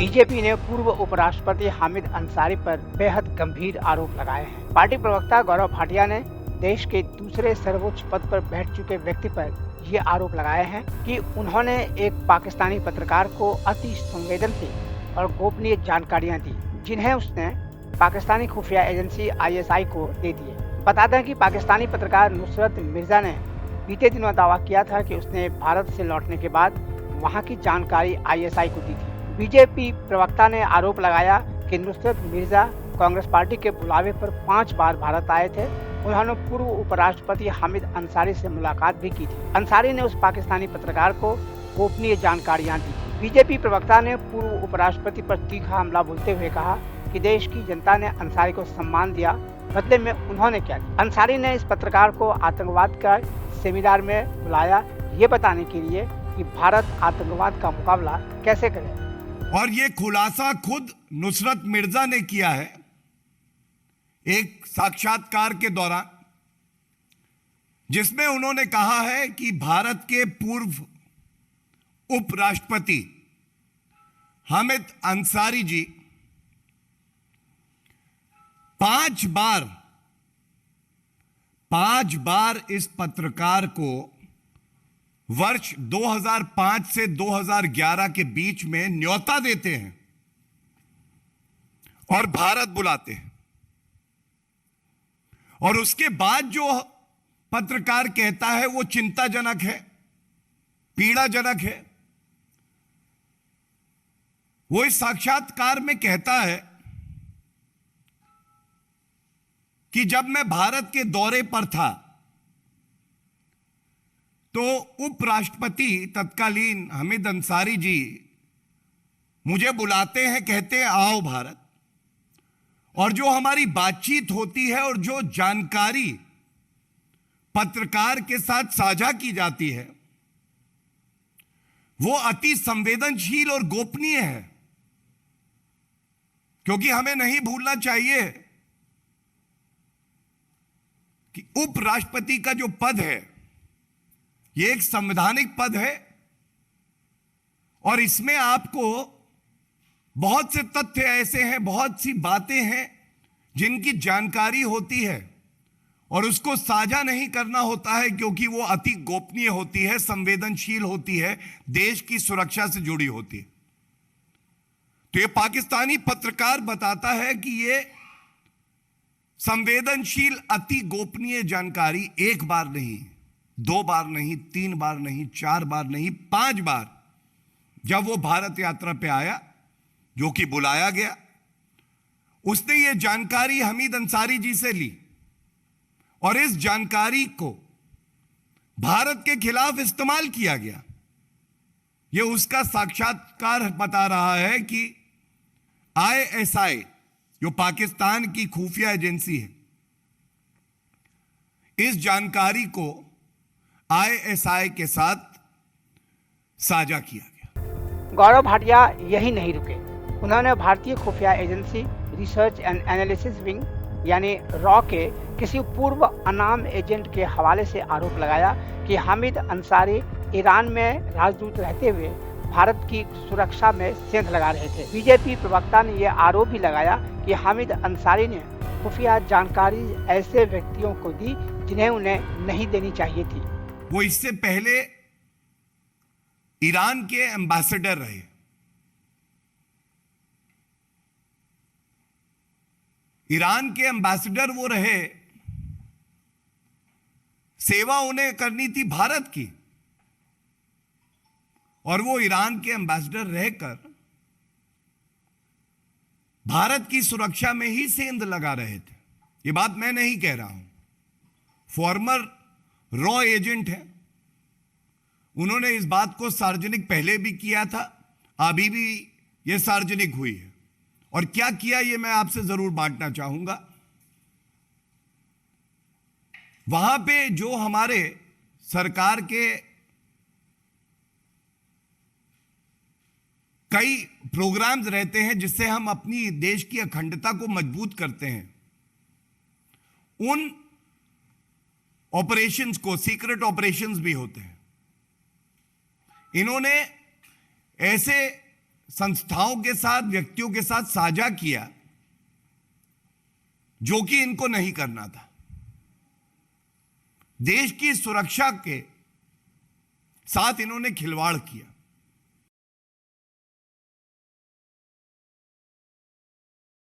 BJP ने पूर्व उपराष्ट्रपति हामिद अंसारी पर बेहद गंभीर आरोप लगाए हैं। पार्टी प्रवक्ता गौरव भाटिया ने देश के दूसरे सर्वोच्च पद पर बैठ चुके व्यक्ति पर ये आरोप लगाए हैं कि उन्होंने एक पाकिस्तानी पत्रकार को अति संवेदनशील और गोपनीय जानकारियां दी, जिन्हें उसने पाकिस्तानी खुफिया एजेंसी ISI को दे दिए। बता दें कि पाकिस्तानी पत्रकार नुसरत मिर्जा ने बीते दिनों दावा किया था कि उसने भारत से लौटने के बाद वहां की जानकारी ISI को दी थी। बीजेपी प्रवक्ता ने आरोप लगाया कि नुसरत मिर्जा कांग्रेस पार्टी के बुलावे पर 5 बार भारत आए थे। उन्होंने पूर्व उपराष्ट्रपति हामिद अंसारी से मुलाकात भी की थी। अंसारी ने उस पाकिस्तानी पत्रकार को गोपनीय जानकारियां दी। बीजेपी प्रवक्ता ने पूर्व उपराष्ट्रपति पर तीखा हमला बोलते हुए कहा कि देश की जनता ने अंसारी को सम्मान दिया, बदले में उन्होंने क्या दिया। अंसारी ने इस पत्रकार को आतंकवाद का सेमिनार में बुलाया, ये बताने के लिए कि भारत आतंकवाद का मुकाबला कैसे करे। और ये खुलासा खुद नुसरत मिर्जा ने किया है एक साक्षात्कार के दौरान, जिसमें उन्होंने कहा है कि भारत के पूर्व उपराष्ट्रपति हामिद अंसारी जी 5 बार इस पत्रकार को वर्ष 2005 से 2011 के बीच में न्योता देते हैं और भारत बुलाते हैं, और उसके बाद जो पत्रकार कहता है वो चिंताजनक है, पीड़ाजनक है। वो इस साक्षात्कार में कहता है कि जब मैं भारत के दौरे पर था तो उपराष्ट्रपति तत्कालीन हामिद अंसारी जी मुझे बुलाते हैं, कहते हैं आओ भारत, और जो हमारी बातचीत होती है और जो जानकारी पत्रकार के साथ साझा की जाती है वो अति संवेदनशील और गोपनीय है, क्योंकि हमें नहीं भूलना चाहिए कि उपराष्ट्रपति का जो पद है ये एक संवैधानिक पद है, और इसमें आपको बहुत से तथ्य ऐसे हैं, बहुत सी बातें हैं जिनकी जानकारी होती है और उसको साझा नहीं करना होता है, क्योंकि वो अति गोपनीय होती है, संवेदनशील होती है, देश की सुरक्षा से जुड़ी होती है। तो ये पाकिस्तानी पत्रकार बताता है कि ये संवेदनशील अति गोपनीय जानकारी 1 बार नहीं, 2 बार नहीं, 3 बार नहीं, 4 बार नहीं, 5 बार जब वो भारत यात्रा पे आया, जो कि बुलाया गया, उसने ये जानकारी हामिद अंसारी जी से ली और इस जानकारी को भारत के खिलाफ इस्तेमाल किया गया। ये उसका साक्षात्कार बता रहा है कि ISI जो पाकिस्तान की खुफिया एजेंसी है, इस जानकारी को ISI के साथ साझा किया गया। गौरव भाटिया यही नहीं रुके। उन्होंने भारतीय खुफिया agency research and analysis wing यानी रॉ के किसी पूर्व अनाम एजेंट के हवाले से आरोप लगाया कि हामिद अंसारी ईरान में राजदूत रहते हुए भारत की सुरक्षा में सेंध लगा रहे थे। बीजेपी प्रवक्ता ने यह आरोप भी लगाया कि हामिद अंसारी ने खुफिया जानकारी ऐसे व्यक्तियों को दी जिन्हें उन्हें नहीं देनी चाहिए थी। वो इससे पहले ईरान के एम्बेसडर रहे। ईरान के एम्बेसडर वो रहे, सेवा उन्हें करनी थी भारत की, और वो ईरान के एम्बेसडर रहकर भारत की सुरक्षा में ही सेंध लगा रहे थे। ये बात मैं नहीं कह रहा हूं, फॉर्मर रॉ एजेंट है, उन्होंने इस बात को सार्वजनिक पहले भी किया था, अभी भी यह सार्वजनिक हुई है। और क्या किया ये मैं आपसे जरूर बांटना चाहूंगा। वहां पे जो हमारे सरकार के कई प्रोग्राम्स रहते हैं जिससे हम अपनी देश की अखंडता को मजबूत करते हैं, उन ऑपरेशंस को सीक्रेट ऑपरेशंस भी होते हैं। इन्होंने ऐसे संस्थाओं के साथ, व्यक्तियों के साथ साझा किया जो कि इनको नहीं करना था। देश की सुरक्षा के साथ इन्होंने खिलवाड़ किया।